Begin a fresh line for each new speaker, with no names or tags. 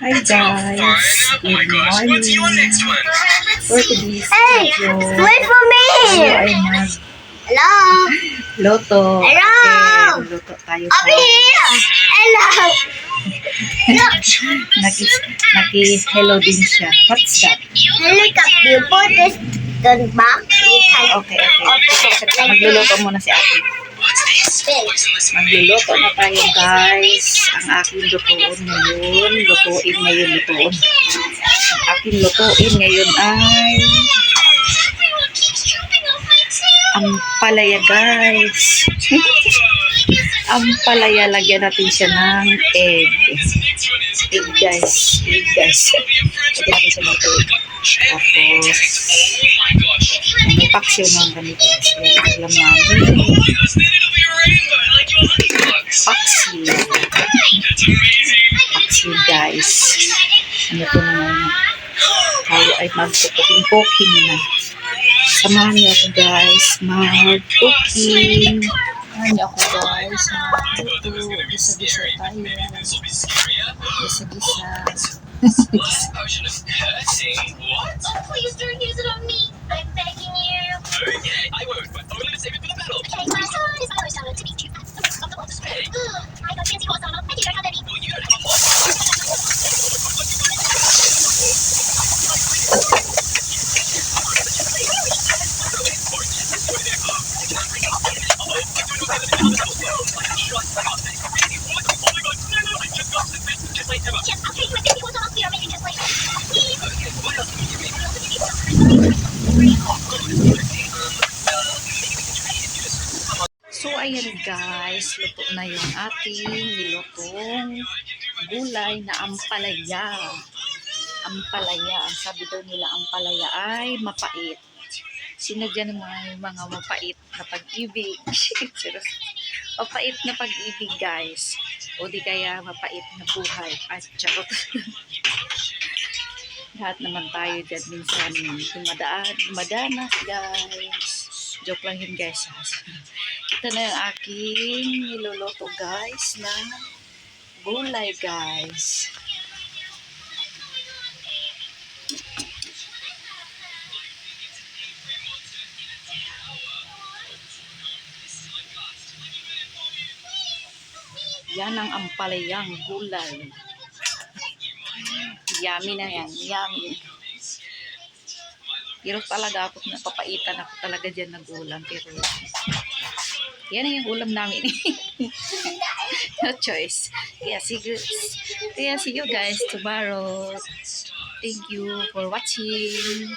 Hi guys, good morning. For today's video,
Wait for me!
tayo ay
Hello!
magluto.
Hello!
Again, luto tayo
Over here! Hello!
Naki-hello din siya. What's that?
Helicopter, you put this gun back.
Okay. Magluluto muna si ate. Magluluto na tayo guys. Ang aking lutuin ngayon. Ang aking lutuin ngayon ay ampalaya guys. Ampalaya, lagyan natin siya ng egg. Egg guys. Lagyan natin siya ng egg. Tapos may paksiw ng ganito. Alam namin. Paksiw guys. Ano to naman? Tayo ay mag-cooking na. Samahan niyo ako guys. Mag-cooking. Samahan niyo ako guys. Mag-luto. Gisa-gisa tayo. Gisa-gisa.
Oh, please don't use it on me. I'm begging you.
Okay, I won't, but only to save it for the battle.
Okay, my son is always down to meet you. I got fancy horse on. I do not have any.
Well, you don't have a horse.
Yes, I'll take my fancy horse on. I'll see you maybe just later. Please.
What else can you give
So, ayan guys, luto na yung ating nilutong gulay na ampalaya. Ampalaya. Sabi daw nila ampalaya ay mapait. Sinadya ng mga mapait na pag-ibig. Mapait na pag-ibig guys. O di kaya mapait na buhay. At charot. Lahat naman tayo dyan minsan dumadanas guys. Joke lang yun guys. Ito na yung aking niluluto guys na gulay guys. Yan ang ampalayang gulay. Yummy na yan. Yummy. Pero talaga ako, napapaitan ako talaga dyan ng ulam. Pero yan ang yung ulam namin. No choice. Kaya see you guys tomorrow. Thank you for watching.